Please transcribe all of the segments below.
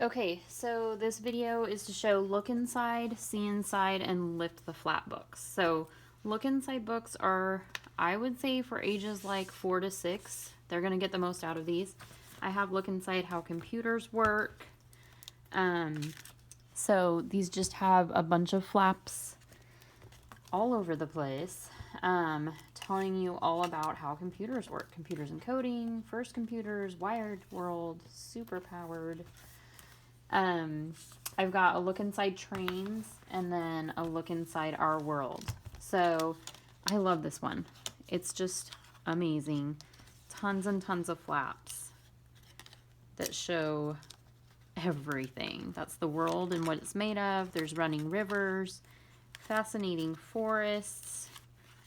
Okay, so this video is to show look inside, see inside, and lift the flap books. So look inside books are, I would say, for ages like 4 to 6. They're going to get the most out of these. I have look inside how computers work. So these just have a bunch of flaps all over the place, telling you all about how computers work. Computers and coding, first computers, wired world, super powered. I've got a look inside trains and then a look inside our world. So I love this one. It's just amazing. Tons and tons of flaps that show everything. That's the world and what it's made of. There's running rivers, fascinating forests,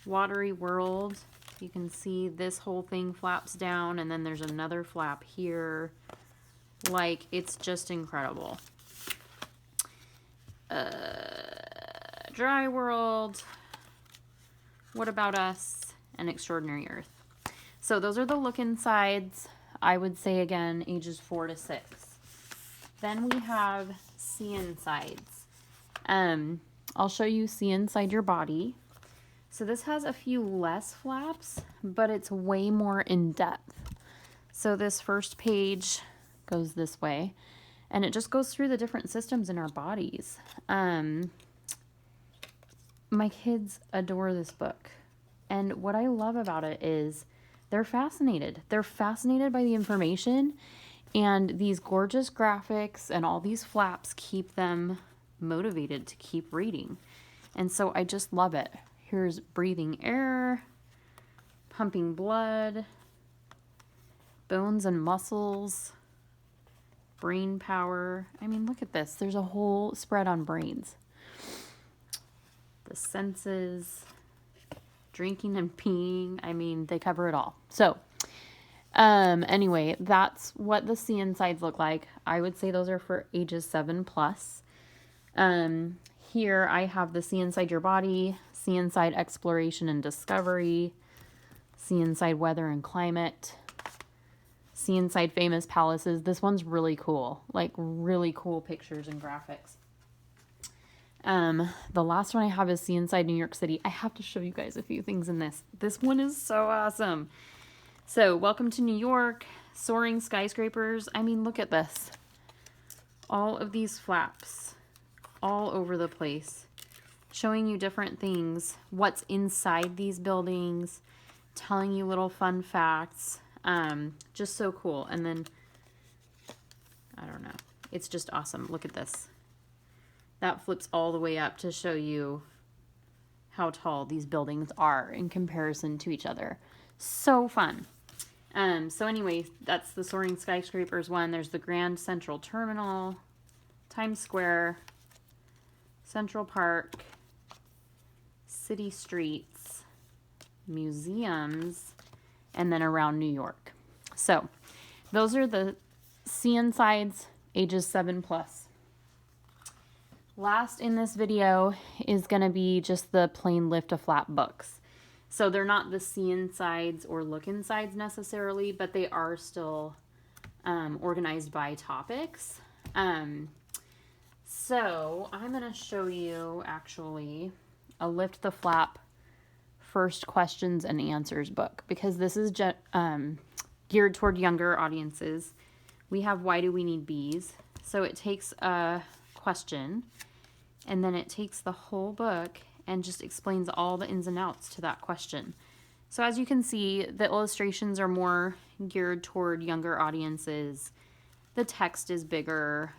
watery world. You can see this whole thing flaps down, and then there's another flap here. Like, it's just incredible. Dry world, what about us, and extraordinary earth. So those are the look insides. I would say, again, ages 4 to 6. Then we have see insides. I'll show you see inside your body. So this has a few less flaps, but it's way more in depth. So this first page goes this way, and it just goes through the different systems in our bodies. My kids adore this book, and what I love about it is they're fascinated. They're fascinated by the information, and these gorgeous graphics and all these flaps keep them motivated to keep reading. And so I just love it. Here's breathing air, pumping blood, bones and muscles, brain power. I mean, look at this. There's a whole spread on brains. The senses, drinking and peeing. I mean, they cover it all. So, anyway, that's what the see insides look like. I would say those are for ages 7 plus. Here I have the see inside your body, see inside exploration and discovery, see inside weather and climate, see inside famous palaces. This one's really cool, like really cool pictures and graphics. The last one I have is see inside New York City. I have to show you guys a few things in this. This one is so awesome. So, welcome to New York, soaring skyscrapers. I mean, look at this. All of these flaps all over the place, showing you different things, what's inside these buildings, telling you little fun facts. Just so cool. And then, I don't know, it's just awesome. Look at this. That flips all the way up to show you how tall these buildings are in comparison to each other. So fun. So anyway, that's the soaring skyscrapers one. There's the Grand Central Terminal, Times Square, Central Park, city streets, museums, and then around New York. So those are the see insides, ages 7 plus. Last in this video is going to be just the plain lift a flap books. So they're not the see insides or look insides necessarily, but they are still organized by topics. So I'm going to show you actually a lift the flap first questions and answers book, because this is geared toward younger audiences. We have why do we need bees? So it takes a question, and then it takes the whole book and just explains all the ins and outs to that question. So as you can see, the illustrations are more geared toward younger audiences. The text is bigger.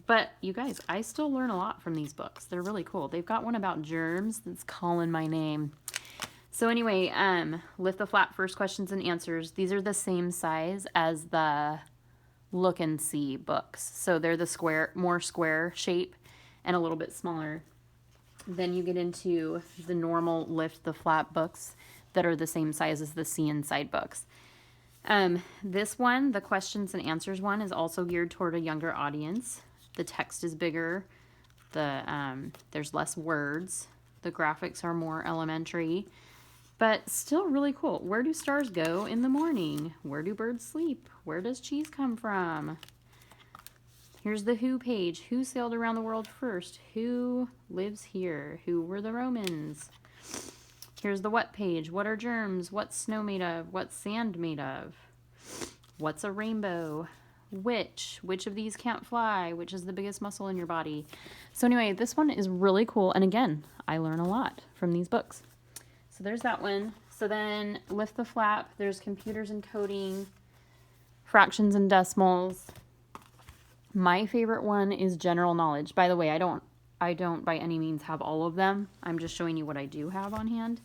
But you guys, I still learn a lot from these books. They're really cool. They've got one about germs that's calling my name. So anyway, lift the flap first questions and answers. These are the same size as the look and see books. So they're the more square shape and a little bit smaller. Then you get into the normal lift the flap books that are the same size as the see inside books. This one, the questions and answers one, is also geared toward a younger audience. The text is bigger. There's less words. The graphics are more elementary, but still really cool. Where do stars go in the morning? Where do birds sleep? Where does cheese come from? Here's the who page. Who sailed around the world first? Who lives here? Who were the Romans? Here's the what page. What are germs? What's snow made of? What's sand made of? What's a rainbow? Which of these can't fly? Which is the biggest muscle in your body? So anyway, this one is really cool. And again, I learn a lot from these books. So there's that one. So then lift the flap. There's computers and coding, fractions and decimals. My favorite one is general knowledge. By the way, I don't by any means have all of them. I'm just showing you what I do have on hand.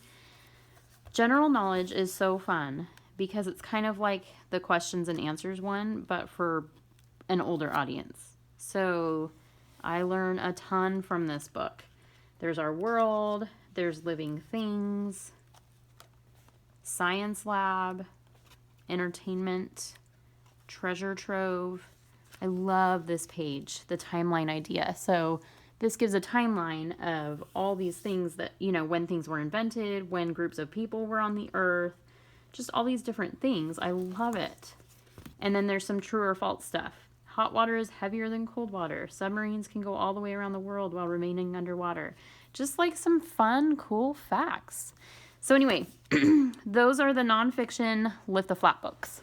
General knowledge is so fun because it's kind of like the questions and answers one, but for an older audience. So I learn a ton from this book. There's our world, there's living things, science lab, entertainment, treasure trove. I love this page, the timeline idea. So this gives a timeline of all these things that, you know, when things were invented, when groups of people were on the earth, just all these different things. I love it. And then there's some true or false stuff. Hot water is heavier than cold water. Submarines can go all the way around the world while remaining underwater. Just like some fun, cool facts. So anyway, those are the nonfiction Lift the Flap books.